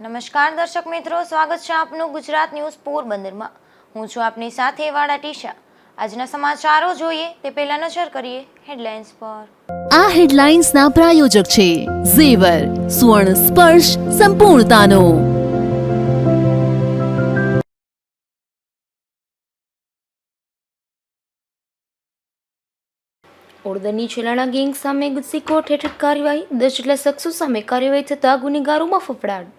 નમસ્કાર દર્શક મિત્રો, સ્વાગત છે આપનું ગુજરાત ન્યૂઝ પોરબંદરમાં। હું છું આપની સાથે વાડા ટીશા। આજના સમાચારો જોઈએ તે પહેલા નજર કરીએ હેડલાઇન્સ પર। આ હેડલાઇન્સના પ્રાયોજક છે ઝેવર, સ્વર્ણ સ્પર્શ સંપૂર્ણતાનો। ઓડદની છેલાણા ગેંગ સામે ગુજસી કોર્ટ હેઠળ કાર્યવાહી, 10 જેટલા શખ્સો સામે કાર્યવાહી થતા ગુનેગારોમાં ફફડાટ।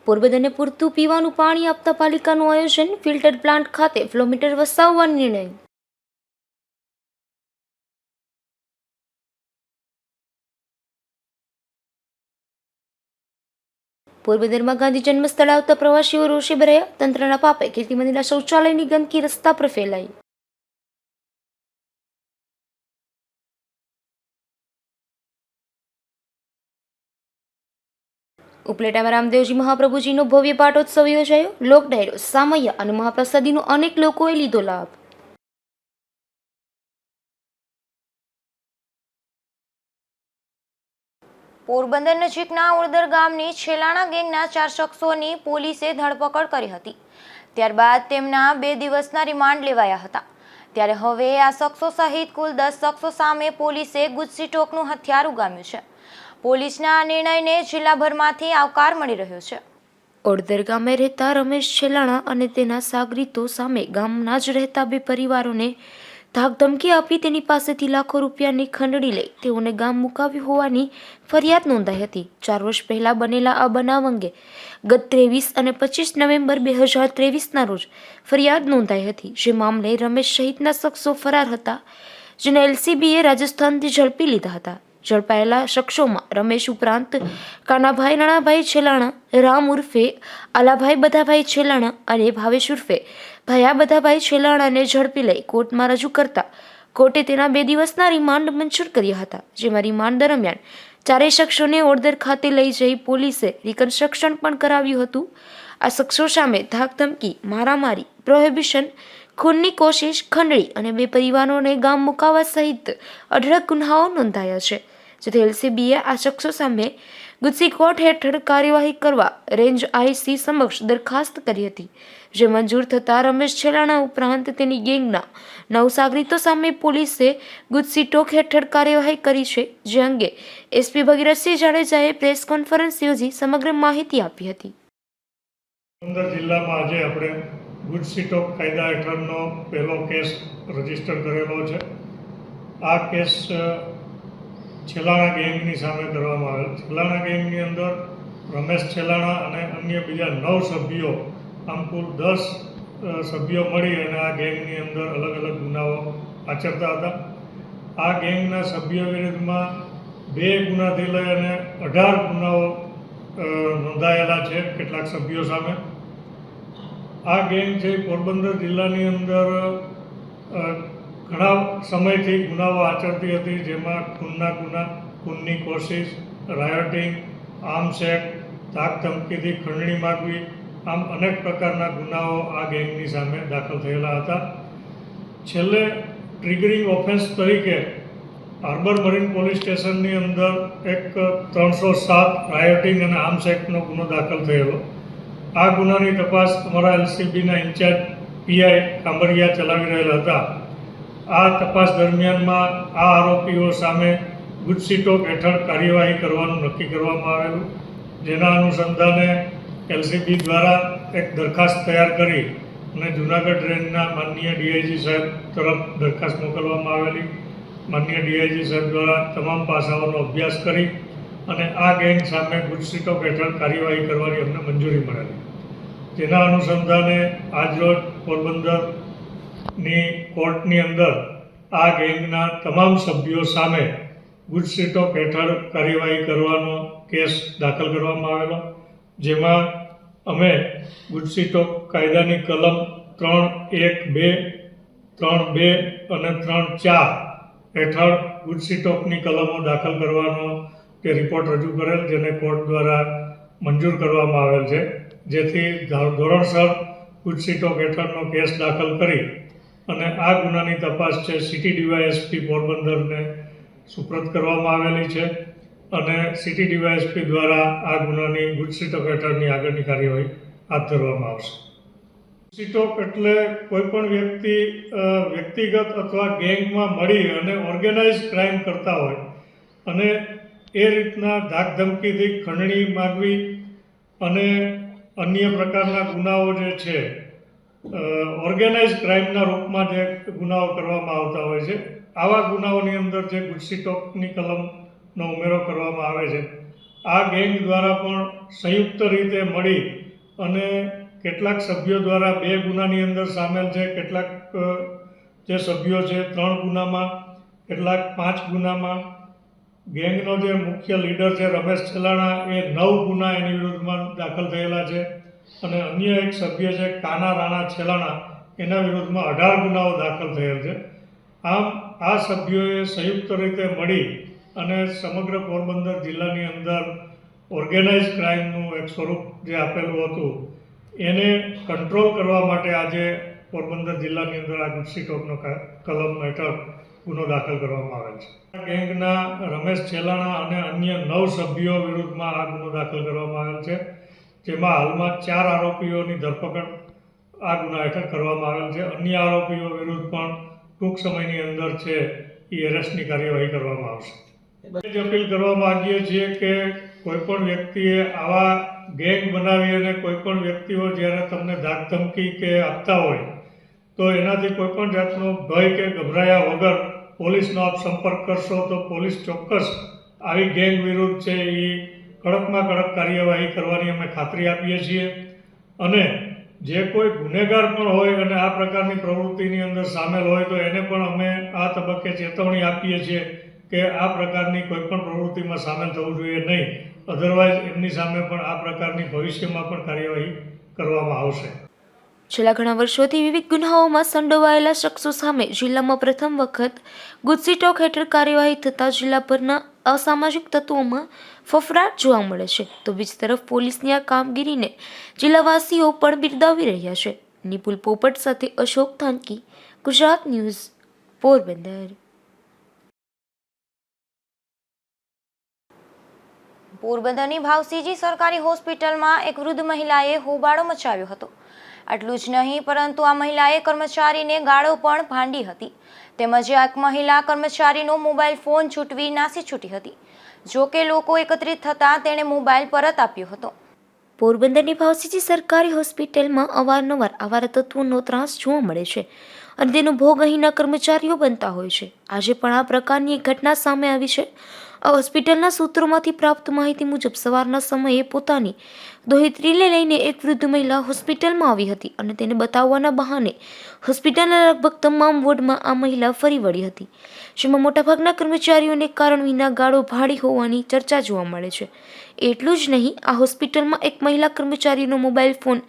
પોરબંદરને પૂરતું પીવાનું પાણી આપતા પાલિકાનું આયોજન, ફિલ્ટર પ્લાન્ટ ખાતે ફ્લોમીટર વસાવવાનો નિર્ણય। પોરબંદરમાં ગાંધી જન્મ સ્થળે આવતા પ્રવાસીઓ રોષે ભરાયા, તંત્રના પાપે કીર્તિ મંદિરના શૌચાલયની ગંદકી રસ્તા પર ફેલાઈ। ઉપલેટામાં રામદેવજી મહાપ્રભુજીનો ભવ્ય પાટોત્સવ યોજાયો, લોક ડાયરો, સામૈયા અને મહાપ્રસાદીનો અનેક લોકોએ લીધો લાભ। પોરબંદર નજીકના ઓડદર ગામની છેલાણા ગેંગના 4 શખ્સોની પોલીસે ધરપકડ કરી હતી। ત્યારબાદ તેમના 2 દિવસના રિમાન્ડ લેવાયા હતા। ત્યારે હવે આ શખ્સો સહિત કુલ 10 શખ્સો સામે પોલીસે ગુજસી ટોકનું હથિયાર ઉગામ્યું છે। પોલીસના આ નિર્ણયને જિલ્લાભરમાંથી આવકાર મળી રહ્યો છે। ઓડદર ગામે રહેતા રમેશ છેલાણા અને તેના સાગરીતો સામે ગામના જ રહેતા 2 પરિવારોને ધાકધમકી આપી તેની પાસેથી લાખો રૂપિયાની ખંડણી લઈ તેઓને ગામ મુકાવ્યું હોવાની ફરિયાદ નોંધાઈ હતી। 4 વર્ષ પહેલા બનેલા આ બનાવ અંગે ગત 23 અને 25 નવેમ્બર 2023ના રોજ ફરિયાદ નોંધાઈ હતી, જે મામલે રમેશ સહિતના શખ્સો ફરાર હતા, જેને એલસીબીએ રાજસ્થાનથી ઝડપી લીધા હતા। ઝડપાયેલા શખ્સોમાં રમેશ ઉપરાંત કાનાભાઈ નાણાભાઈ છેલાણા, રામ ઉર્ફે આલાભાઈ બધાભાઈ છેલાણા અને ભાવેશ ઉર્ફે ભયા બધાભાઈ છેલાણાને ઝડપી લઈ કોર્ટમાં રજૂ કરતા કોર્ટે તેના 2 દિવસના રિમાન્ડ મંજૂર કર્યા હતા, જેમાં રિમાન્ડ દરમિયાન 4 શખ્સોને ઓડદર ખાતે લઈ જઈ પોલીસે રિકન્સ્ટ્રક્શન પણ કરાવ્યું હતું। આ શખ્સો સામે ધાકધમકી, મારામારી, પ્રોહિબિશન, ખૂનની કોશિશ, ખંડણી અને 2 પરિવારોને ગામ મુકાવવા સહિત 18 ગુન્હાઓ નોંધાયા છે, જેથી એલસીબીએ આ શખ્સો સામે ગુજસી કોર્ટ હેઠળ કાર્યવાહી કરવા રેન્જ આઈસી સમક્ષ દરખાસ્ત કરી હતી, જે મંજૂર થતાં રમેશ છેલાણા ઉપરાંત તેની ગેંગના 9 સાગરીતો સામે પોલીસે ગુજસી ટોક હેઠળ કાર્યવાહી કરી છે, જે અંગે એસપી ભગીરથસિંહ જાડેજાએ પ્રેસ કોન્ફરન્સ યોજી સમગ્ર માહિતી આપી હતી। પોરબંદર જિલ્લામાં આજે આપણે ગુજસી ટોક કાયદા હેઠળનો પહેલો કેસ રજીસ્ટર કરેલો છે। આ કેસ છેલાણા ગેંગની સામે કરવામાં આવેલ। છેલાણા ગેંગની અંદર રમેશ છેલાણા અને અન્ય બીજા 9 સભ્યો, આમ કુલ 10 સભ્યો મળી અને આ ગેંગની અંદર અલગ અલગ ગુનાઓ આચરતા હતા। આ ગેંગના સભ્યો વિરુદ્ધમાં 2 ગુનાથી લઈ અને 18 ગુનાઓ નોંધાયેલા છે કેટલાક સભ્યો સામે। આ ગેંગ છે પોરબંદર જિલ્લાની અંદર ઘણા સમયથી ગુનાઓ આચરતી હતી, જેમાં ખૂનના ગુના, ખૂનની કોશિશ, રાયોટિંગ, આર્મ્સ એક્ટ, ધાકધમકીથી ખંડણી માગવી, આમ અનેક પ્રકારના ગુનાઓ આ ગેંગની સામે દાખલ થયેલા હતા। છેલ્લે ટ્રિગરિંગ ઓફેન્સ તરીકે હાર્બર મરીન પોલીસ સ્ટેશનની અંદર એક 307 રાયોટિંગ અને આર્મ્સ એક્ટનો ગુનો દાખલ થયેલો। આ ગુનાની તપાસ અમારા એલસીબીના ઇન્ચાર્જ પીઆઈ કાંબરિયા ચલાવી રહેલા હતા। આ તપાસ દરમિયાનમાં આ આરોપીઓ સામે ગુજસી ટોક હેઠળ કાર્યવાહી કરવાનું નક્કી કરવામાં આવેલું, જેના અનુસંધાને એલસીબી દ્વારા એક દરખાસ્ત તૈયાર કરી અને જૂનાગઢ રેન્જના માનનીય ડીઆઈજી સાહેબ તરફ દરખાસ્ત મોકલવામાં આવેલી। માનનીય ડીઆઈજી સાહેબ દ્વારા તમામ પાસાઓનો અભ્યાસ કરી અને આ ગેંગ સામે ગુજસી ટોક હેઠળ કાર્યવાહી કરવાની અમને મંજૂરી મળેલી, જેના અનુસંધાને આજરોજ પોરબંદરની કોર્ટની અંદર આ ગેંગના તમામ સભ્યો સામે ગુજસી ટોક હેઠળ કાર્યવાહી કરવાનો કેસ દાખલ કરવામાં આવેલો, જેમાં અમે ગુજસી ટોક કાયદાની કલમ 3(1)(2), 3(2) અને 3(4) હેઠળ ગુજસી ટોકની કલમો દાખલ કરવાનો તે રિપોર્ટ રજૂ કરેલ, જેને કોર્ટ દ્વારા મંજૂર કરવામાં આવેલ છે, જેથી ધોરણસર ગુજસી ટોક હેઠળનો કેસ દાખલ કરી અને આ ગુનાની તપાસ છે સિટી ડીવાયએસપી પોરબંદરને સુપ્રત કરવામાં આવેલી છે અને સિટી ડીવાયએસપી દ્વારા આ ગુનાની ગુજસીટોક હેઠળની આગળની કાર્યવાહી હાથ ધરવામાં આવશે. ગુજસીટોક એટલે કોઈપણ વ્યક્તિગત અથવા ગેંગમાં મળી અને ઓર્ગેનાઇઝ ક્રાઇમ કરતા હોય અને એ રીતના ધાકધમકીથી ખંડણી માગવી અને અન્ય પ્રકારના ગુનાઓ જે છે ઓર્ગેનાઇઝ ક્રાઇમના રૂપમાં જે ગુનાઓ કરવામાં આવતા હોય છે, આવા ગુનાઓની અંદર જે ગુજસીટોકની કલમનો ઉમેરો કરવામાં આવે છે. આ ગેંગ દ્વારા પણ સંયુક્ત રીતે મળી અને કેટલાક સભ્યો દ્વારા 2 ગુનાની અંદર સામેલ છે, કેટલાક જે સભ્યો છે 3 ગુનામાં, કેટલાક 5 ગુનામાં. ગેંગનો જે મુખ્ય લીડર છે રમેશ છેલાણા એ 9 ગુના એની વિરુદ્ધમાં દાખલ થયેલા છે અને અન્ય એક સભ્ય છે કાના રાણા છેલાણા, એના વિરુદ્ધમાં 18 ગુનાઓ દાખલ થયેલ છે. આમ આ સભ્યોએ સંયુક્ત રીતે મળી અને સમગ્ર પોરબંદર જિલ્લાની અંદર ઓર્ગેનાઇઝ ક્રાઇમનું એક સ્વરૂપ જે આપેલું હતું એને કંટ્રોલ કરવા માટે આજે પોરબંદર જિલ્લાની અંદર આ ગુજસીટોકનો કલમ હેઠળ ગુનો દાખલ કરવામાં આવેલ છે. આ ગેંગના રમેશ છેલાણા અને અન્ય 9 સભ્યો વિરુદ્ધમાં આ ગુનો દાખલ કરવામાં આવેલ છે, જેમાં હાલમાં 4 આરોપીઓની ધરપકડ આ ગુના હેઠળ કરવામાં આવેલ છે. અન્ય આરોપીઓ વિરુદ્ધ પણ ટૂંક સમયની અંદર છે એ એરેસ્ટની કાર્યવાહી કરવામાં આવશે. જ અપીલ કરવા માંગીએ છીએ કે કોઈપણ વ્યક્તિએ આવા ગેંગ બનાવી અને કોઈપણ વ્યક્તિઓ જ્યારે તમને ધાકધમકી કે આપતા હોય તો એનાથી કોઈપણ જાતનો ભય કે ગભરાયા વગર પોલીસનો આપ સંપર્ક કરશો તો પોલીસ ચોક્કસ આવી ગેંગ વિરુદ્ધ છે એ કડકમાં કડક કાર્યવાહી કરવાની અમે ખાતરી આપીએ છીએ. અને જે કોઈ ગુનેગાર પણ હોય અને આ પ્રકારની પ્રવૃત્તિની અંદર સામેલ હોય તો એને પણ અમે આ તબક્કે ચેતવણી આપીએ છીએ કે આ પ્રકારની કોઈપણ પ્રવૃત્તિમાં સામેલ થવું જોઈએ નહીં, અધરવાઇઝ એમની સામે પણ આ પ્રકારની ભવિષ્યમાં પણ કાર્યવાહી કરવામાં આવશે. છેલ્લા ઘણા વર્ષોથી વિવિધ ગુનાઓમાં સંડોવાયેલા શખ્સો સામે જિલ્લામાં પ્રથમ વખત ગુજસીટોક હેઠળ કાર્યવાહી થતાં જિલ્લાભરના અસામાજિક તત્વોમાં ફફડાટ જોવા મળે છે. તો બીજી તરફ પોલીસની આ કામગીરીને જિલ્લાવાસીઓ પણ બિરદાવી રહ્યા છે. નિપુલ પોપટ સાથે અશોક થાનકી, ગુજરાત ન્યૂઝ, પોરબંદર. પોરબંદરની ભાવસીજી સરકારી હોસ્પિટલમાં એક વૃદ્ધ મહિલાએ હોબાળો મચાવ્યો હતો. આટલું જ નહીં પરંતુ આ મહિલાએ કર્મચારીને ગાળો પણ ભાંડી હતી તેમજ એક મહિલા કર્મચારીનો મોબાઈલ ફોન છૂટવી નાસી છૂટી હતી. જો કે લોકો એકત્રિત થતાં તેણે મોબાઈલ પરત આપ્યો હતો. પોરબંદરની ભાવસીજી સરકારી હોસ્પિટલમાં અવારનવાર આવા તત્વોનો ત્રાસ જોવા મળે છે અને તેનો ભોગ અહીંના કર્મચારીઓ બનતા હોય છે. આજે પણ આ પ્રકારની એક ઘટના સામે આવી છે. આ હોસ્પિટલના સૂત્રોમાંથી પ્રાપ્ત માહિતી મુજબ સવારના સમયે પોતાની દોહિત્રીને લઈને એક વૃદ્ધ મહિલા હોસ્પિટલમાં આવી હતી અને તેને બતાવવાના બહાને હોસ્પિટલના લગભગ તમામ વોર્ડમાં આ મહિલા ફરી વળી હતી, જેમાં મોટાભાગના કર્મચારીઓને કારણ વિના ગાળો ભાડી હોવાની ચર્ચા જોવા મળે છે. એટલું જ નહીં, આ હોસ્પિટલમાં એક મહિલા કર્મચારીનો મોબાઈલ ફોન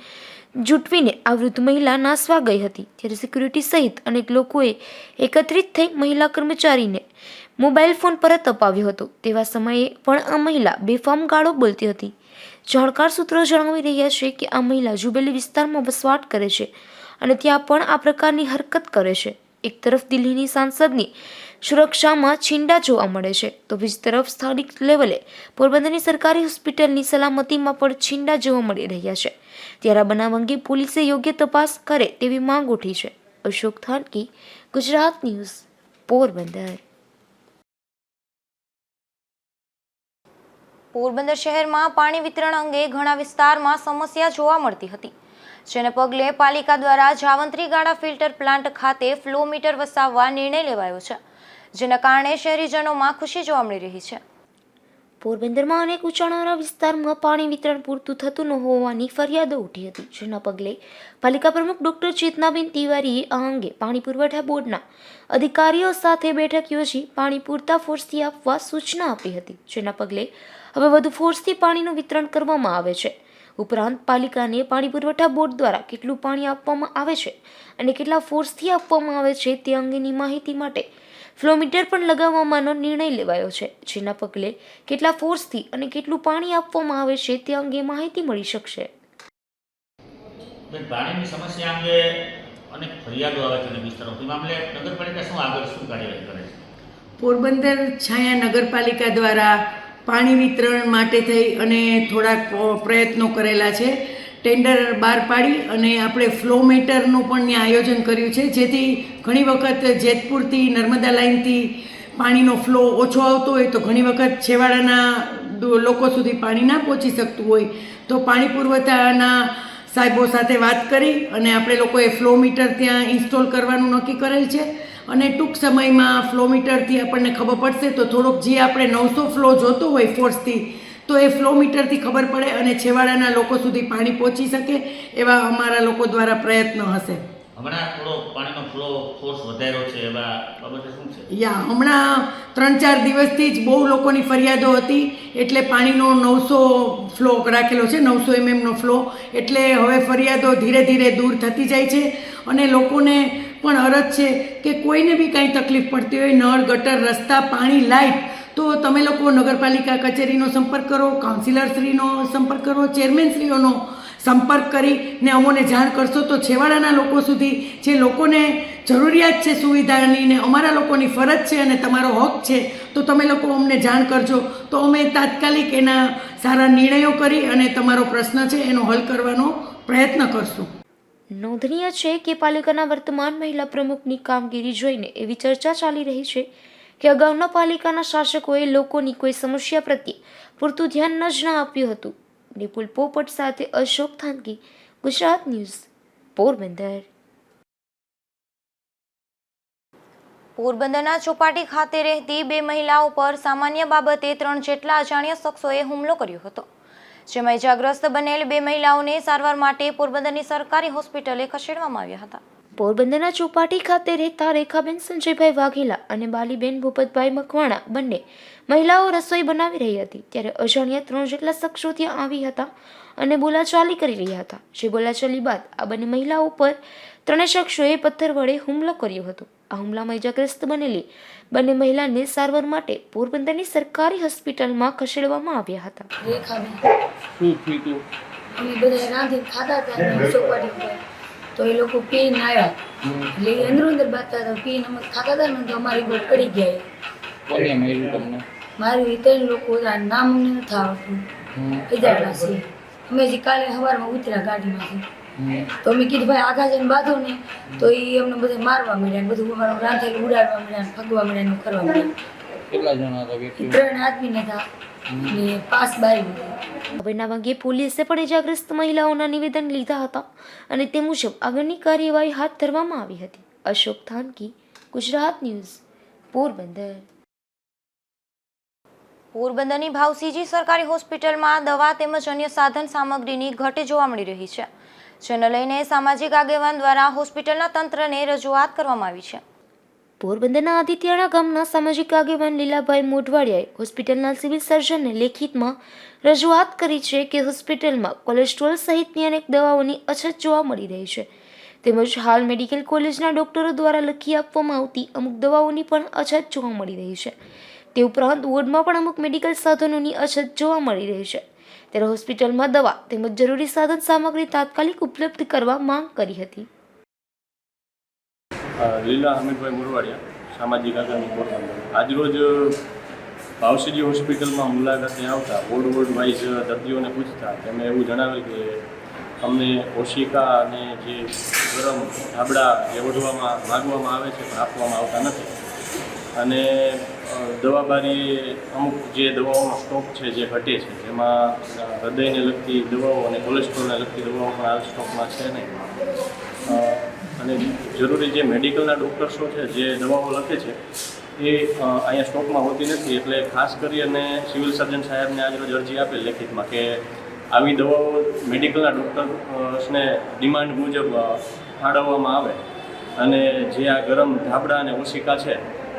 જૂટવીને આ વૃદ્ધ મહિલા નાસવા ગઈ હતી, ત્યારે સિક્યુરિટી સહિત અનેક લોકોએ એકત્રિત થઈ મહિલા કર્મચારીને મોબાઈલ ફોન પરત અપાવ્યો હતો. તેવા સમયે પણ આ મહિલા બેફામ ગાળો બોલતી હતી. જાણકાર સૂત્રો જણાવી રહ્યા છે કે આ મહિલા જુબેલી વિસ્તારમાં વસવાટ કરે છે અને ત્યાં પણ આ પ્રકારની હરકત કરે છે. એક તરફ દિલ્હીની સાંસદની સુરક્ષામાં છીંડા જોવા મળે છે તો બીજી તરફ સ્થાનિક લેવલે પોરબંદરની સરકારી હોસ્પિટલની સલામતીમાં પણ છીંડા જોવા મળી રહ્યા છે. ત્યારે આ બનાવ અંગે પોલીસે યોગ્ય તપાસ કરે તેવી માંગ ઉઠી છે. અશોક થાનકી, ગુજરાત ન્યૂઝ, પોરબંદર. પોરબંદર શહેરમાં પાણી વિતરણ અંગે ઘણા વિસ્તારમાં સમસ્યા જોવા મળતી હતી, જેને પગલે પાલિકા દ્વારા જાવંત્રી ગાળા ફિલ્ટર પ્લાન્ટ ખાતે ફ્લો મીટર વસાવવા નિર્ણય લેવાયો છે, જેના કારણે શહેરીજનોમાં ખુશી જોવા મળી રહી છે. પોરબંદરમાં અનેક ઊંચાણવાળા વિસ્તારમાં પાણી વિતરણ પૂરતું થતું ન હોવાની ફરિયાદો ઉઠી હતી, જેના પગલે પાલિકા પ્રમુખ ડોક્ટર ચેતનાબેન તિવારીએ આ અંગે પાણી પુરવઠા બોર્ડના અધિકારીઓ સાથે બેઠક યોજી પાણી પૂરતા ફોર્સથી આપવા સૂચના આપી હતી, જેના પગલે હવે વધુ ફોર્સથી પાણીનું વિતરણ કરવામાં આવે છે. ઉપરાંત પાલિકાને પાણી પુરવઠા બોર્ડ દ્વારા કેટલું પાણી આપવામાં આવે છે અને કેટલા ફોર્સથી આપવામાં આવે છે તે અંગેની માહિતી માટે ફ્લોમીટર પણ લગાવવાનો નિર્ણય લેવાયો છે, જેના પગલે કેટલા ફોર્સથી અને કેટલું પાણી આપવામાં આવે છે તે અંગે માહિતી મળી શકશે. પાણીની સમસ્યા અંગે અનેક ફરિયાદો આવે છે અને વિસ્તારો એ મામલે નગરપાલિકા શું આગળ શું કાર્યવાહી કરે છે? પોરબંદર છાયા નગરપાલિકા દ્વારા પાણી વિતરણ માટે થઈ અને થોડાક પ્રયત્નો કરેલા છે. ટેન્ડર બહાર પાડી અને આપણે ફ્લો મીટરનું પણ ત્યાં આયોજન કર્યું છે, જેથી ઘણી વખત જેતપુરથી નર્મદા લાઇનથી પાણીનો ફ્લો ઓછો આવતો હોય તો ઘણી વખત છેવાડાના લોકો સુધી પાણી ના પહોંચી શકતું હોય તો પાણી પુરવઠાના સાહેબો સાથે વાત કરી અને આપણે લોકોએ ફ્લો મીટર ત્યાં ઇન્સ્ટોલ કરવાનું નક્કી કરેલ છે. અને ટૂંક સમયમાં ફ્લો મીટરથી આપણને ખબર પડશે તો થોડોક જે આપણે 900 ફ્લો જોતો હોય ફોર્સથી તો એ ફ્લો મીટરથી ખબર પડે અને છેવાડાના લોકો સુધી પાણી પહોંચી શકે એવા અમારા લોકો દ્વારા પ્રયત્નો હશે. હમણાં થોડો પાણીનો ફ્લો ફોર્સ વધાર્યો છે, એવા બાબતે શું છે? હમણાં 3-4 દિવસથી જ બહુ લોકોની ફરિયાદો હતી એટલે પાણીનો 900 ફ્લો રાખેલો છે, 900 mmનો ફ્લો. એટલે હવે ફરિયાદો ધીરે ધીરે દૂર થતી જાય છે અને લોકોને પણ અરજ છે કે કોઈને બી કાંઈ તકલીફ પડતી હોય, નળ, ગટર, રસ્તા, પાણી, લાઇટ, તો તમે લોકો નગરપાલિકા કચેરીનો સંપર્ક કરો, કાઉન્સિલરશ્રીનો સંપર્ક કરો, ચેરમેનશ્રીઓનો સંપર્ક કરીને અમોને જાણ કરશો તો છેવાડાના લોકો સુધી જે લોકોને જરૂરિયાત છે સુવિધાની ને અમારા લોકોની ફરજ છે અને તમારો હક છે તો તમે લોકો અમને જાણ કરજો તો અમે તાત્કાલિક એના સારા નિર્ણયો કરી અને તમારો પ્રશ્ન છે એનો હલ કરવાનો પ્રયત્ન કરશું. નોંધનીય છે કે પાલિકાના વર્તમાન મહિલા પ્રમુખની કામગીરી જોઈને એવી ચર્ચા ચાલી રહી છે કે અગાઉના પાલિકાના શાસકોએ લોકોની કોઈ સમસ્યા પ્રત્યે પૂરતું ધ્યાન જ ન આપ્યું હતું. નિપુલ પોપટ સાથે અશોક થાનકી, ગુજરાત ન્યૂઝ, પોરબંદર. પોરબંદરના ચોપાટી ખાતે રહેતી 2 મહિલાઓ પર સામાન્ય બાબતે 3 જેટલા અજાણ્યા શખ્સોએ હુમલો કર્યો હતો, જેમાં ઇજાગ્રસ્ત બનેલ 2 મહિલાઓને સારવાર માટે પોરબંદરની સરકારી હોસ્પિટલે ખસેડવામાં આવ્યા હતા. પોરબંદરના ચોપાટી ખાતે રહેતા રેખાબેન સંજયભાઈ વાઘેલા અને બાલીબેન ભૂપતભાઈ મકવાણા બંને મહિલાઓ રસોઈ બનાવી રહી હતી ત્યારે અજાણ્યા 3 જેટલા શખ્સો ત્યાં આવી હતા અને બોલાચાલી કરી રહ્યા હતા. જે બોલાચાલી બાદ આ બંને મહિલાઓ પર 3 શખ્સોએ પથ્થર વડે હુમલો કર્યો હતો. આ હુમલામાં ઇજાગ્રસ્ત બનેલી બંને મહિલાને સારવાર માટે પોરબંદરની સરકારી હોસ્પિટલમાં ખસેડવામાં આવ્યા હતા. અમે બધા રાંધી ખાતા હતા ચોપાટી પર તો એ લોકો પીને આવ્યા એટલે અંદર બાતા હતા પીને અમે ખાતા હતા ને તો અમારી ઉપર પડી ગયા. કોને માર્યું તમને? મારું 3 લોકો હતા, નામ અમને નથી આવડતું, કીધા છે. અમે જે કાલે સવારમાં ઉતર્યા ગાડીમાંથી તો અમે કીધું ભાઈ આગા જઈને બાંધો ને તો એ અમને બધા મારવા મળ્યા ને બધું અમારું રાંધેલું ઉડાડવા મળ્યા ને ફગવા મળ્યા ને કરવા મળ્યા. કેટલા જણા હતા વ્યક્તિઓ? 3 આદમી હતા ને 5 બાઈ હતા. બનાવ અંગે પોલીસે પણ ઇજાગ્રસ્ત મહિલાઓના નિવેદન લીધા હતા અને તે મુજબ આગળની કાર્યવાહી હાથ ધરવામાં આવી હતી. અશોક થાનકી, ગુજરાત ન્યૂઝ, પોરબંદર. પોરબંદરની ભાવસીજી સરકારી હોસ્પિટલમાં દવા તેમજ અન્ય સાધન સામગ્રીની ઘટ જોવા મળી રહી છે, જેને લઈને સામાજિક આગેવાન દ્વારા હોસ્પિટલના તંત્રને રજૂઆત કરવામાં આવી છે. પોરબંદરના આદિત્યાણા ગામના સામાજિક આગેવાન લીલાભાઈ મોઢવાડિયાએ હોસ્પિટલના સિવિલ સર્જનને લેખિતમાં રજૂઆત કરી છે કે હોસ્પિટલમાં કોલેસ્ટ્રોલ સહિતની અનેક દવાઓની અછત જોવા મળી રહી છે તેમજ હાલ મેડિકલ કોલેજના ડોક્ટરો દ્વારા લખી આપવામાં આવતી અમુક દવાઓની પણ અછત જોવા મળી રહી છે. તે ઉપરાંત વોર્ડમાં પણ અમુક મેડિકલ સાધનોની અછત જોવા મળી રહી છે ત્યારે હોસ્પિટલમાં દવા તેમજ જરૂરી સાધન સામગ્રી તાત્કાલિક ઉપલબ્ધ કરવા માંગ કરી હતી. લીલા હમીદભાઈ મુરવાડિયા, સામાજિક આગેવાન પોરબંદર. આજરોજ ભાવસીજી હોસ્પિટલમાં મુલાકાતે આવતા વોર્ડ વાઇઝ દર્દીઓને પૂછતા તેમને એવું જણાવેલ કે અમને ઓશિકા અને જે ગરમ ધાબળા જે ઓઢવામાં માગવામાં આવે છે પણ આપવામાં આવતા નથી અને દવાબારી અમુક જે દવાઓનો સ્ટોક છે જે ઘટે છે જેમાં હૃદયને લગતી દવાઓ અને કોલેસ્ટ્રોલને લગતી દવાઓ પણ હાલ સ્ટોકમાં છે નહીં અને જરૂરી જે મેડિકલના ડૉક્ટર્સો છે જે દવાઓ લખે છે એ અહીંયા સ્ટોકમાં હોતી નથી એટલે ખાસ કરી અને સિવિલ સર્જન સાહેબને આજરોજ અરજી આપેલ લેખિતમાં કે આવી દવાઓ મેડિકલના ડૉક્ટર્સને ડિમાન્ડ મુજબ ફાળવવામાં આવે અને જે આ ગરમ ધાબળા અને ઓશિકા છે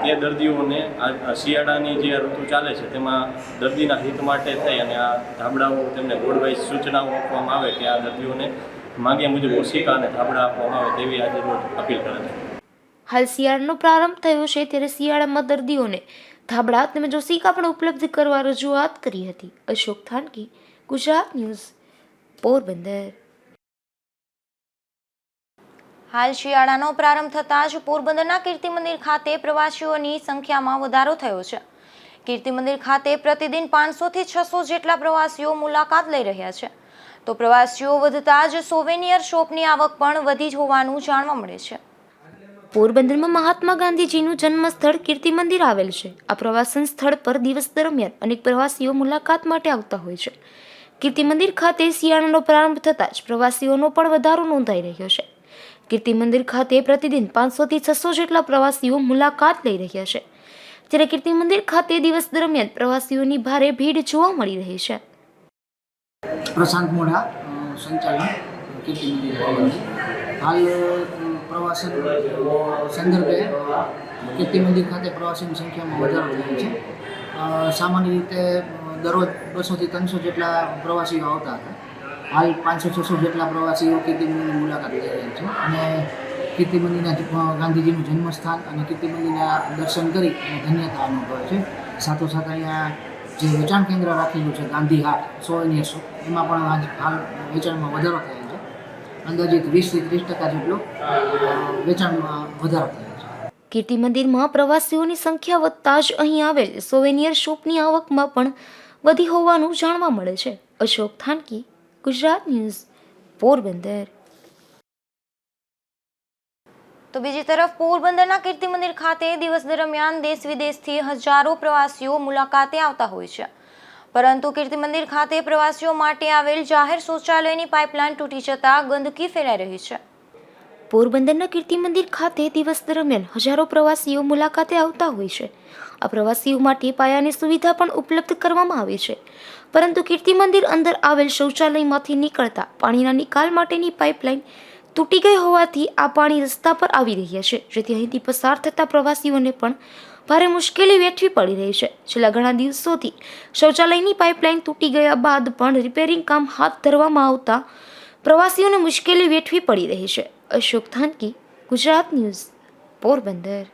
એ દર્દીઓને આ શિયાળાની જે ઋતુ ચાલે છે તેમાં દર્દીના હિત માટે થઈ અને આ ધાબળાઓ તેમને બોર્ડ વાઇઝ સૂચનાઓ આપવામાં આવે કે આ દર્દીઓને માગ્યા મુજબ ઓશિકા અને ધાબળા આપવામાં આવે તેવી આજે રોજ અપીલ કરે છે. હાલ શિયાળાનો પ્રારંભ થયો છે ત્યારે શિયાળામાં દર્દીઓને ધાબળા તેમજ ઓશિકા પણ ઉપલબ્ધ કરવા રજૂઆત કરી હતી. અશોક થાનકી, ગુજરાત ન્યૂઝ, પોરબંદર. હાલ શિયાળાનો પ્રારંભ થતાં જ પોરબંદરના કીર્તિ મંદિર ખાતે પ્રવાસીઓની સંખ્યામાં વધારો થયો છે. કીર્તિ મંદિર ખાતે પ્રતિદિન 500 થી 600 જેટલા પ્રવાસીઓ મુલાકાત લઈ રહ્યા છે. તો પ્રવાસીઓ વધતા જ સોવેનિયર શોપની આવક પણ વધી હોવાનું જાણવા મળે છે. પોરબંદરમાં મહાત્મા ગાંધીજીનું જન્મસ્થળ કીર્તિ મંદિર આવેલ છે. આ પ્રવાસન સ્થળ પર દિવસ દરમિયાન અનેક પ્રવાસીઓ મુલાકાત માટે આવતા હોય છે. કીર્તિ મંદિર ખાતે શિયાળાનો પ્રારંભ થતાં જ પ્રવાસીઓનો પણ વધારો નોંધાઈ રહ્યો છે. કીર્તિ મંદિર ખાતે પ્રતિદિન 500 થી 600 જેટલા પ્રવાસીઓ મુલાકાત લઈ રહ્યા છે. જ્યારે કીર્તિ મંદિર ખાતે દિવસ દરમિયાન પ્રવાસીઓની ભારે ભીડ જોવા મળી રહી છે. પ્રશાંત મોઢા, સંચાલન કીર્તિ મંદિર પોરબંદર. હાલ પ્રવાસન સંદર્ભે કીર્તિ મંદિર ખાતે પ્રવાસીની સંખ્યામાં વધારો થયો છે. સામાન્ય રીતે દરરોજ 200 થી 300 જેટલા પ્રવાસીઓ આવતા હતા. હાલ 500-600 જેટલા પ્રવાસીઓ કીર્તિ મંદિરની મુલાકાત લઈ રહ્યા છે અને કીર્તિ મંદિરના ગાંધીજીનું જન્મસ્થાન અને કીર્તિ મંદિરના દર્શન કરી અને ધન્યતા અનુભવે છે. સાથોસાથ અહીંયા જે વેચાણ કેન્દ્ર રાખેલું છે ગાંધી હાટ સોવેનિયર શોપ, એમાં પણ આજ હાલ વેચાણમાં વધારો થયો છે. અંદાજિત 20 થી 30% જેટલો વેચાણમાં વધારો થયો છે. કીર્તિ મંદિરમાં પ્રવાસીઓની સંખ્યા વધતા જ અહીં આવેલ સોવેનિયર શોપની આવકમાં પણ વધી હોવાનું જાણવા મળે છે. અશોક થાનકી, ગુજરાત ન્યૂઝ, પોરબંદર. તો બીજી તરફ પોરબંદરના કીર્તિ મંદિર ખાતે દિવસ દરમિયાન દેશ વિદેશથી હજારો પ્રવાસીઓ મુલાકાતે આવતા હોય છે. પરંતુ કીર્તિ મંદિર ખાતે પ્રવાસીઓ માટે આવેલ જાહેર શૌચાલયની પાઇપલાઇન તૂટી જતા ગંદકી ફેલાઈ રહી છે. પોરબંદરના કીર્તિ મંદિર ખાતે દિવસ દરમિયાન હજારો પ્રવાસીઓ મુલાકાતે આવતા હોય છે. આ પ્રવાસીઓ માટે પાયાની સુવિધા પણ ઉપલબ્ધ કરવામાં આવી છે. પરંતુ કીર્તિ મંદિર અંદર આવેલ શૌચાલયમાંથી નીકળતા પાણીના નિકાલ માટેની પાઇપલાઇન તૂટી ગઈ હોવાથી આ પાણી રસ્તા પર આવી રહ્યા છે, જેથી અહીંથી પસાર થતા પ્રવાસીઓને પણ ભારે મુશ્કેલી વેઠવી પડી રહી છે. છેલ્લા ઘણા દિવસોથી શૌચાલયની પાઇપલાઇન તૂટી ગયા બાદ પણ રિપેરિંગ કામ હાથ ધરવામાં આવતા પ્રવાસીઓને મુશ્કેલી વેઠવી પડી રહી છે. અશોક થાનકી, ગુજરાત ન્યૂઝ, પોરબંદર.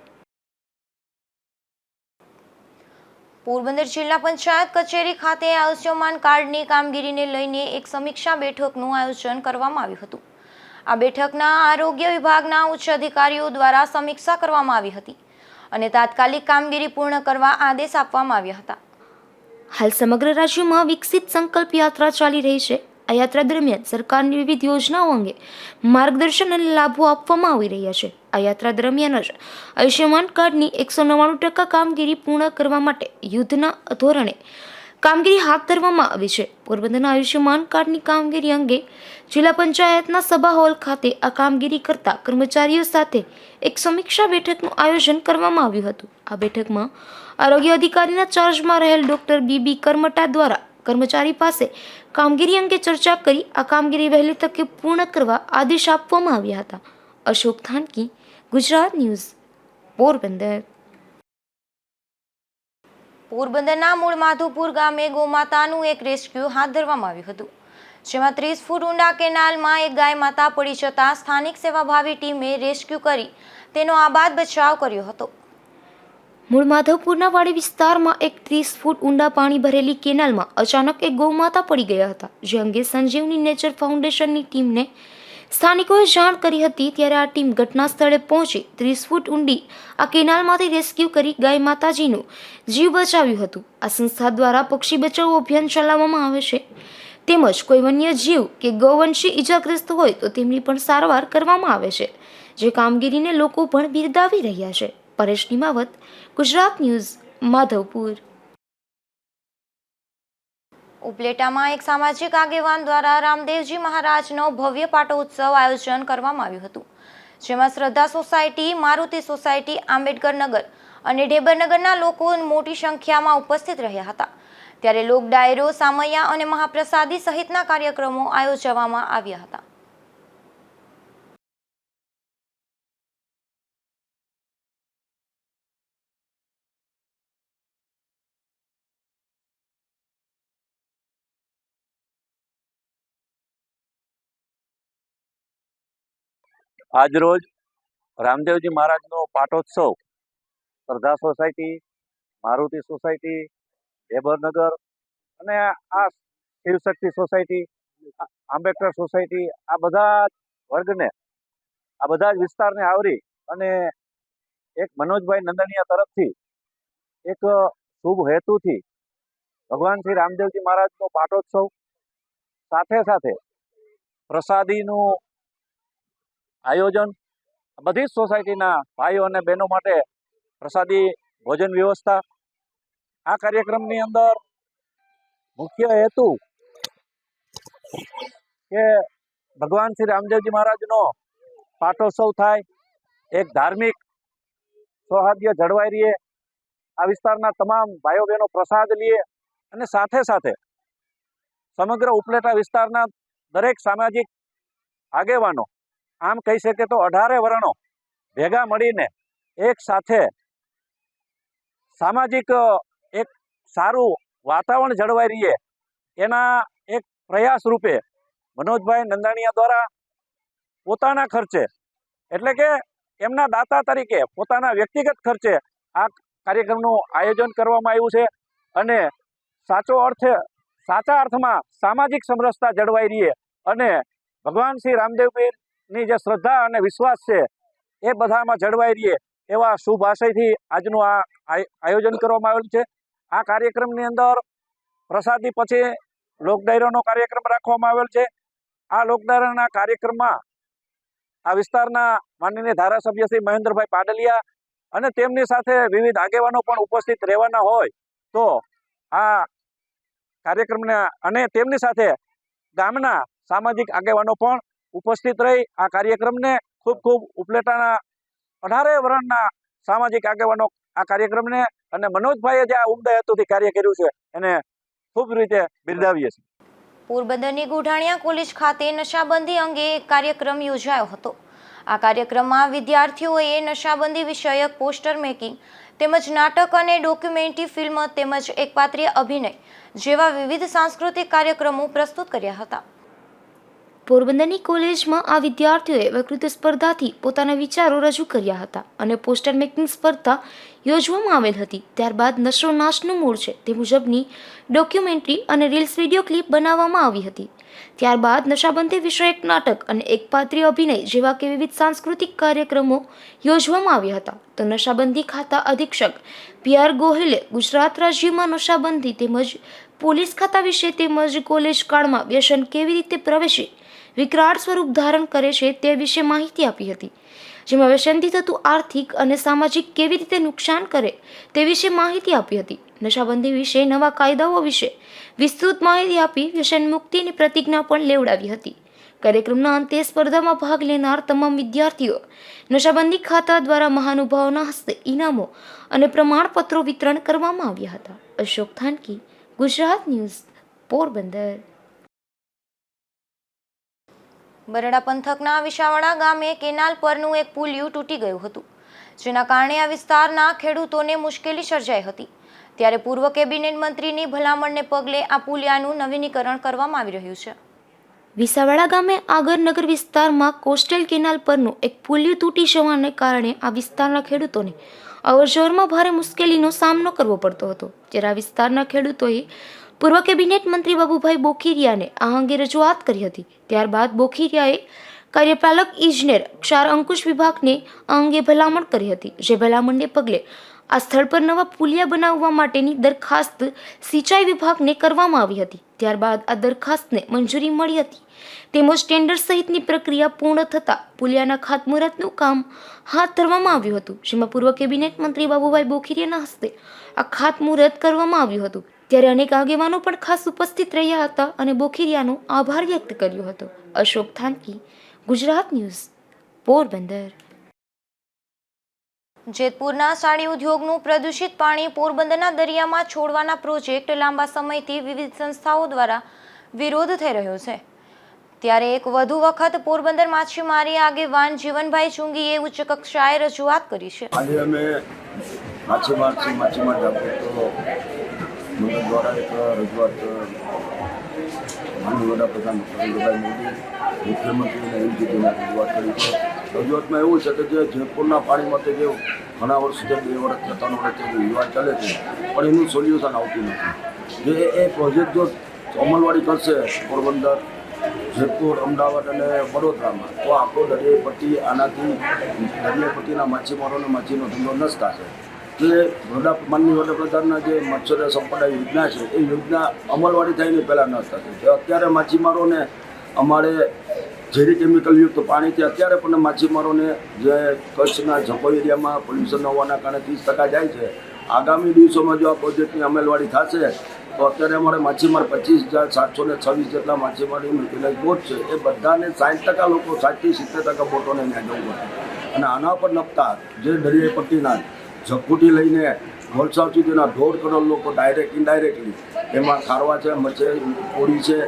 પોરબંદર જિલ્લા પંચાયત કચેરી ખાતે આયુષ્યમાન કાર્ડની કામગીરીને લઈને એક સમીક્ષા બેઠકનું આયોજન કરવામાં આવ્યું હતું. આ બેઠકના આરોગ્ય વિભાગના ઉચ્ચ અધિકારીઓ દ્વારા સમીક્ષા કરવામાં આવી હતી અને તાત્કાલિક કામગીરી પૂર્ણ કરવા આદેશ આપવામાં આવ્યા હતા. હાલ સમગ્ર રાજ્યમાં વિકસિત સંકલ્પ યાત્રા ચાલી રહી છે. આ યાત્રા દરમિયાન સરકારની વિવિધ યોજનાઓ અંગે માર્ગદર્શન અને લાભો આપવામાં આવી રહ્યા છે. આ યાત્રા દરમિયાન જ આયુષ્યમાન કાર્ડની 199% કામગીરી પૂર્ણ કરવા માટે યુદ્ધના ધોરણે કામગીરી હાથ ધરવામાં આવી છે. પોરબંદરના આયુષ્યમાન કાર્ડની કામગીરી અંગે જિલ્લા પંચાયતના સભા હોલ ખાતે આ કામગીરી કરતા કર્મચારીઓ સાથે એક સમીક્ષા બેઠકનું આયોજન કરવામાં આવ્યું હતું. આ બેઠકમાં આરોગ્ય અધિકારીના ચાર્જમાં રહેલ ડોક્ટર બીબી કરમટા દ્વારા કર્મચારી પાસે કામગીરી અંગે ચર્ચા કરી આ કામગીરી વહેલી તકે પૂર્ણ કરવા આદેશ આપવામાં આવ્યા હતા. અશોક થાનકી, ગુજરાત ન્યૂઝ, પોરબંદર. પોરબંદરના મૂળ માધુપુર ગામે ગૌમાતાનું એક રેસ્ક્યુ હાથ ધરવામાં આવ્યું હતું, જેમાં 30 ફૂટ ઊંડા કેનાલમાં એક ગાય માતા પડી જતા સ્થાનિક સેવાભાવી ટીમે રેસ્ક્યુ કરી તેનો આબાદ બચાવ કર્યો હતો. મૂળ માધવપુરના વાડી વિસ્તારમાં એક 30 ફૂટ ઊંડા પાણી ભરેલી કેનાલમાં અચાનક એક ગૌમાતા પડી ગયા હતા, જે અંગે સંજીવની નેચર ફાઉન્ડેશનની ટીમને સ્થાનિકોએ જાણ કરી હતી. ત્યારે આ ટીમ ઘટના સ્થળે પહોંચી 30 ફૂટ ઊંડી આ કેનાલમાંથી રેસ્ક્યુ કરી ગાય માતાજીનું જીવ બચાવ્યું હતું. આ સંસ્થા દ્વારા પક્ષી બચાવ અભિયાન ચલાવવામાં આવે છે, તેમજ કોઈ વન્ય જીવ કે ગૌવંશી ઇજાગ્રસ્ત હોય તો તેમની પણ સારવાર કરવામાં આવે છે, જે કામગીરીને લોકો પણ બિરદાવી રહ્યા છે. પરેશ નિમાવત, ગુજરાત ન્યૂઝ, માધવપુર. ઉપલેટામાં એક સામાજિક આગેવાન દ્વારા રામદેવજી મહારાજનો ભવ્ય પાટોત્સવ આયોજન કરવામાં આવ્યું હતું, જેમાં શ્રદ્ધા સોસાયટી, મારુતિ સોસાયટી, આંબેડકર નગર અને ઢેબરનગરના લોકો મોટી સંખ્યામાં ઉપસ્થિત રહ્યા હતા. ત્યારે લોક ડાયરો, સામૈયા અને મહાપ્રસાદી સહિતના કાર્યક્રમો આયોજવામાં આવ્યા હતા. આજરોજ રામદેવજી મહારાજનો પાટોત્સવ શ્રદ્ધા સોસાયટી, મારુતિ સોસાયટી, ઢેબરનગર અને આ શિવશક્તિ સોસાયટી, આંબેડકર સોસાયટી, આ બધા વર્ગને આ બધા જ વિસ્તારને આવરી અને એક મનોજભાઈ નંદણીયા તરફથી એક શુભ હેતુથી ભગવાન શ્રી રામદેવજી મહારાજનો પાટોત્સવ સાથે સાથે પ્રસાદીનું આયોજન બધી જ સોસાયટીના ભાઈઓ અને બહેનો માટે પ્રસાદી ભોજન વ્યવસ્થા આ કાર્યક્રમની અંદર મુખ્ય હેતુ કે ભગવાન શ્રી રામદેવજી મહારાજનો પાટોત્સવ થાય, એક ધાર્મિક સૌહાર્દ્ય જળવાઈ રહે, આ વિસ્તારના તમામ ભાઈઓ બહેનો પ્રસાદ લે અને સાથે સાથે સમગ્ર ઉપલેટા વિસ્તારના દરેક સામાજિક આગેવાનો, આમ કહી શકે તો 18 વર્ણો ભેગા મળીને એક સાથે સામાજિક એક સારું વાતાવરણ જળવાઈ રહે એના એક પ્રયાસ રૂપે મનોજભાઈ નંદાણીયા દ્વારા પોતાના ખર્ચે એટલે કે એમના દાતા તરીકે પોતાના વ્યક્તિગત ખર્ચે આ કાર્યક્રમનું આયોજન કરવામાં આવ્યું છે અને સાચા અર્થમાં સામાજિક સમરસતા જળવાઈ રહે અને ભગવાન શ્રી રામદેવની જે શ્રદ્ધા અને વિશ્વાસ છે એ બધામાં જળવાઈ રહે એવા શુભ આશયથી આજનું આ આયોજન કરવામાં આવેલું છે. આ કાર્યક્રમની અંદર પ્રસાદી પછી લોકડાયરાનો કાર્યક્રમ રાખવામાં આવેલ છે. આ લોકડાયરાના કાર્યક્રમમાં આ વિસ્તારના માનનીય ધારાસભ્ય શ્રી મહેન્દ્રભાઈ પાડલિયા અને તેમની સાથે વિવિધ આગેવાનો પણ ઉપસ્થિત રહેવાના હોય તો આ કાર્યક્રમને અને તેમની સાથે ગામના સામાજિક આગેવાનો પણ ઉપસ્થિત રહી આ કાર્યક્રમને ખૂબ ઉપલેટાના 18 વર્ણના સામાજિક આગેવાનો આ કાર્યક્રમને અને મનોજભાઈએ જે આ ઉમદા હેતુથી કાર્ય કર્યું છે એને ખૂબ રીતે બિરદાવીએ છીએ. પોરબંદરની ગુઢાણીયા કોલેજ ખાતે નશાબંધી અંગે એક કાર્યક્રમ યોજાયો હતો. આ કાર્યક્રમમાં વિદ્યાર્થીઓએ નશાબંધી વિષયક પોસ્ટર મેકિંગ તેમજ નાટક અને ડોક્યુમેન્ટરી ફિલ્મ તેમજ એકપાત્રીય અભિનય જેવા વિવિધ સાંસ્કૃતિક કાર્યક્રમો પ્રસ્તુત કર્યા હતા. પોરબંદરની કોલેજમાં આ વિદ્યાર્થીઓએ વક્તૃત્વ સ્પર્ધાથી પોતાના વિચારો રજૂ કર્યા હતા અને પોસ્ટર મેકિંગ સ્પર્ધા યોજવામાં આવેલ હતી. ત્યારબાદ નશો નાશનું મૂળ છે તે મુજબની ડોક્યુમેન્ટરી અને રીલ્સ વિડીયો ક્લિપ બનાવવામાં આવી હતી. ત્યારબાદ નશાબંધી વિષયક નાટક અને એકપાત્રીય અભિનય જેવા કે વિવિધ સાંસ્કૃતિક કાર્યક્રમો યોજવામાં આવ્યા હતા. તો નશાબંધી ખાતા અધિક્ષક PR ગોહિલે ગુજરાત રાજ્યમાં નશાબંધી તેમજ પોલીસ ખાતા વિશે તેમજ કોલેજ કાળમાં વ્યસન કેવી રીતે પ્રવેશે વિકરાળ સ્વરૂપ ધારણ કરે છે તે વિશે માહિતી આપી હતી. જેમાં વ્યસનથી થતું આર્થિક અને સામાજિક કેવી રીતે નુકસાન કરે તે વિશે માહિતી આપી હતી. નશાબંધી વિશે નવા કાયદાઓ વિશે વિસ્તૃત માહિતી આપી વ્યસન મુક્તિની પ્રતિજ્ઞા પણ લેવડાવી હતી. કાર્યક્રમના અંતે સ્પર્ધામાં ભાગ લેનાર તમામ વિદ્યાર્થીઓ નશાબંધી ખાતા દ્વારા મહાનુભાવોના હસ્તે ઇનામો અને પ્રમાણપત્રો વિતરણ કરવામાં આવ્યા હતા. અશોક થાનકી, ગુજરાત ન્યૂઝ, પોરબંદર. બરડા પંથકના વિસાવડા ગામે કેનાલ પરનું એક પુલિયું તૂટી ગયું હતું, જેના કારણે આ વિસ્તારના ખેડૂતોને મુશ્કેલી સર્જાઈ હતી. ત્યારે પૂર્વ કેબિનેટ મંત્રીની ભલામણને પગલે આ પુલિયાનું નવીનીકરણ કરવામાં આવી રહ્યું છે. વિસાવડા ગામે આગરનગર વિસ્તારમાં કોસ્ટલ કેનાલ પરનું એક પુલિયું તૂટી જવાને કારણે આ વિસ્તારના ખેડૂતોને અવરજવરમાં ભારે મુશ્કેલીનો સામનો કરવો પડતો હતો. ત્યારે આ વિસ્તારના ખેડૂતોએ પૂર્વ કેબિનેટ મંત્રી બાબુભાઈ બોખીરિયાને આ અંગે રજૂઆત કરી હતી. ત્યારબાદ બોખીરિયાએ કાર્યપાલક ઇજનેર ક્ષાર અંકુશ વિભાગને આ અંગે ભલામણ કરી હતી. જે ભલામણને પગલે આ સ્થળ પર નવા પુલિયા બનાવવા માટેની દરખાસ્ત સિંચાઈ વિભાગને કરવામાં આવી હતી. ત્યારબાદ આ દરખાસ્તને મંજૂરી મળી હતી તેમજ ટેન્ડર સહિતની પ્રક્રિયા પૂર્ણ થતાં પુલિયાના ખાતમુહૂર્તનું કામ હાથ ધરવામાં આવ્યું હતું. જેમાં પૂર્વ કેબિનેટ મંત્રી બાબુભાઈ બોખીરિયાના હસ્તે આ ખાતમુહૂર્ત કરવામાં આવ્યું હતું. ત્યારે અનેક આગેવાનો પણ ખાસ ઉપસ્થિત રહ્યા હતા અને બોખીરિયાનો આભાર વ્યક્ત કર્યો હતો. અશોક થાનકી, ગુજરાત ન્યૂઝ, પોરબંદર. જેતપુરના સાડી ઉદ્યોગનું પ્રદૂષિત પાણી પોરબંદરના દરિયામાં છોડવાના પ્રોજેક્ટ લાંબા સમયથી વિવિધ સંસ્થાઓ દ્વારા વિરોધ થઈ રહ્યો છે. ત્યારે એક વધુ વખત પોરબંદર માછીમારી આગેવાન જીવનભાઈ ચુંગીએ ઉચ્ચ કક્ષાએ રજૂઆત કરી છે. આજે અમે માછીમાર જાગૃતો મંડળ દ્વારા એક રજૂઆત માનનીય વડાપ્રધાન નરેન્દ્રભાઈ મોદી મુખ્યમંત્રીને એમજીપીને રજૂઆત કરી છે. રજૂઆતમાં એવું છે કે જે જેતપુરના પાણીમાં તે જે ઘણા વર્ષથી 2 વર્ષથી 3 વર્ષથી જે વિવાદ ચાલે છે પણ એનું સોલ્યુશન આવતું નથી. જે એ પ્રોજેક્ટ જો અમલવારી કરશે પોરબંદર જેતપુર, અમદાવાદ અને વડોદરામાં, તો આખો દરિયાઈ પટ્ટી આનાથી દરિયાઈ પટ્ટીના માછીમારોને માછીનો ધંધો નષ્ટ થશે. જે માનનીય વડાપ્રધાનના જે મત્સ્ય સંપદા યોજના છે એ યોજના અમલવારી થઈને પહેલાં નષ્ટ થશે. જે અત્યારે માછીમારોને અમારે ઝેરી કેમિકલયુક્ત પાણીથી અત્યારે પણ માછીમારોને જે કચ્છના જખો એરિયામાં પોલ્યુશન હોવાના કારણે 30% જાય છે. આગામી દિવસોમાં જો આ પ્રોજેક્ટની અમલવારી થશે તો અત્યારે અમારે માછીમાર 25,726 જેટલા માછીમારી યુટિલાઇઝ બોટ છે એ બધાને 60% લોકો 60 થી 70% બોટોને ત્યાં જવું પડે. અને આના પર નપતા જે દરિયાઈ પટ્ટીના જખુથી લઈને વલસાડ સુધીના 1.5 કરોડ લોકો ડાયરેક્ટ ઇનડાયરેક્ટલી એમાં ખારવા છે, કોળી છે,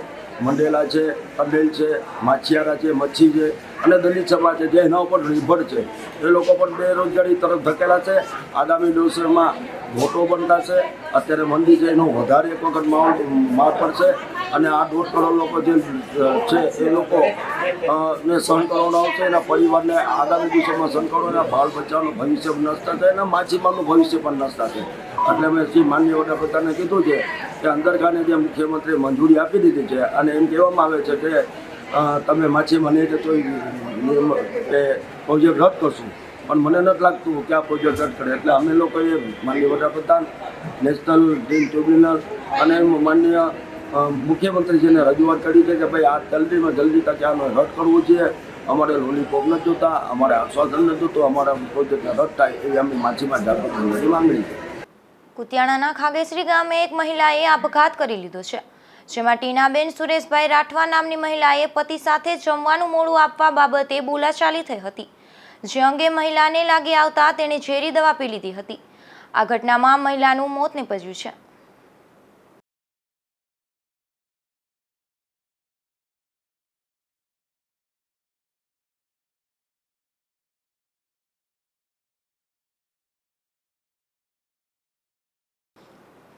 મંડેલા છે, તંડેલ છે, માછીયારા છે, મચ્છી છે અને દલિત સમાજ છે જે એના ઉપર નિર્ભર છે એ લોકો પણ બેરોજગારી તરફ ધકેલા છે. આગામી દિવસોમાં બોટો બનતા છે. અત્યારે મંદી છે એનો વધારે એક વખત માર પડશે અને આ 1.5 કરોડ લોકો જે છે એ લોકો ને સહન કરવાનો આવશે. એના પરિવારને આગામી દિવસોમાં સહન કરવાનો, એના બાળ બચ્ચાનું ભવિષ્ય નષ્ટ થશે, એના માછીમારનું ભવિષ્ય પણ નષ્ટ થશે. એટલે મેં શ્રી માનનીય વડાપ્રધાને કીધું છે કે અંદરખાને જે મુખ્યમંત્રીએ મંજૂરી આપી દીધી છે અને એમ કહેવામાં આવે છે કે તમે માછીમાર નહીં તો પ્રોજેક્ટ રદ કરશું, પણ મને નથી લાગતું કે આ પ્રોજેક્ટ રદ કરે. એટલે અમે લોકોએ માનનીય વડાપ્રધાન, નેશનલ ગ્રીન ટ્રિબ્યુનલ અને માનનીય મુખ્યમંત્રીજીને રજૂઆત કરી છે કે ભાઈ આ જલ્દીમાં જલ્દી તકે આનો રદ કરવું જોઈએ. અમારે લોલીપોપ નથી જોતા, અમારે આશ્વાસન નથી જોતું, અમારા પ્રોજેક્ટને રદ થાય એવી અમે માછીમાર જાગૃત સમિતિની માંગણી છે. કુતિયાણાના ખાગેશ્રી ગામે એક મહિલાએ આપઘાત કરી લીધો છે, જેમાં ટીનાબેન સુરેશભાઈ રાઠવા નામની મહિલાએ પતિ સાથે જમવાનું મોડું આપવા બાબતે બોલાચાલી થઈ હતી, જે અંગે મહિલાને લાગી આવતા તેણે ઝેરી દવા પી લીધી હતી. આ ઘટનામાં મહિલાનું મોત નીપજ્યું છે.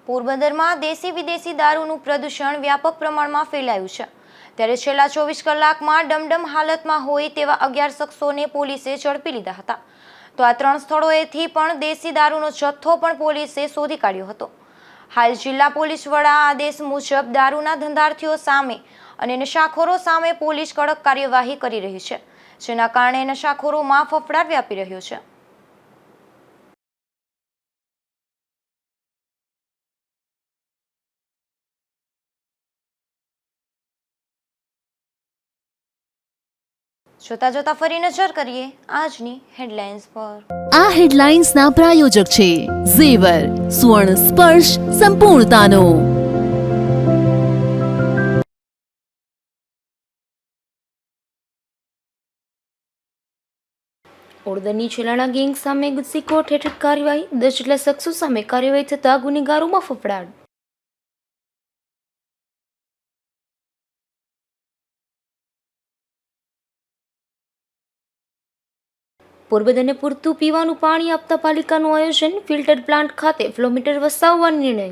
પોરબંદરમાં દેશી વિદેશી દારૂનું પ્રદૂષણ વ્યાપક પ્રમાણમાં ફેલાયું છે. ત્યારે છેલ્લા 24 કલાકમાં ડમડમ હાલતમાં હોય તેવા 11 શખ્સોને પોલીસે ઝડપી લીધા હતા. તો આ 3 સ્થળોએથી પણ દેશી દારૂનો જથ્થો પણ પોલીસે શોધી કાઢ્યો હતો. હાલ જિલ્લા પોલીસ વડા આદેશ મુજબ દારૂના ધંધાર્થીઓ સામે અને નશાખોરો સામે પોલીસ કડક કાર્યવાહી કરી રહી છે, જેના કારણે નશાખોરોમાં ફફડાટ વ્યાપી રહ્યો છે. જોતા જોતા ફરી નજર કરીએ આજની હેડલાઇન્સ પર. આ હેડલાઇન્સના પ્રાયોજક છે ઝેવર, સ્વર્ણ સ્પર્શ સંપૂર્ણતાનો. ઓડદરની છેલાણા ગેંગ સામે ગુજસી કોર્ટ હેઠળ કાર્યવાહી. 10 જેટલા શખ્સો સામે કાર્યવાહી થતા ગુનેગારોમાં ફફડાટ. પોરબંદરને પૂરતું પીવાનું પાણી આપતા પાલિકાનું આયોજન. ફિલ્ટર પ્લાન્ટ ખાતે ફ્લોમીટર વસાવવાનો નિર્ણય.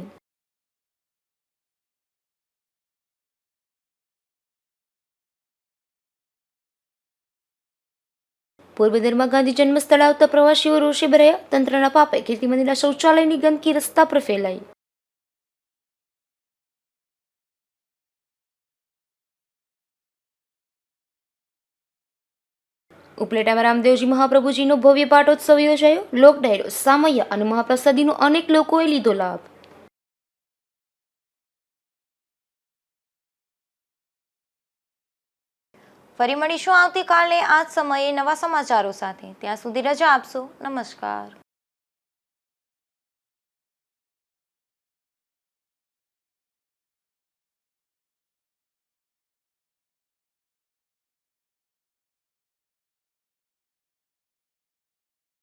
પોરબંદરમાં ગાંધી જન્મ સ્થળે આવતા પ્રવાસીઓ રોષે ભરાયા. તંત્રના પાપે કીર્તિ મંદિરના શૌચાલયની ગંદકી રસ્તા પર ફેલાઈ. ઉપલેટામાં રામદેવજી મહાપ્રભુજીનો ભવ્ય પાટોત્સવ યોજાયો. લોક ડાયરો, સામૈયા અને મહાપ્રસાદીનો અનેક લોકોએ લીધો લાભ. ફરી મળીશું આવતીકાલે આ જ સમયે નવા સમાચારો સાથે. ત્યાં સુધી રજા આપશો. નમસ્કાર.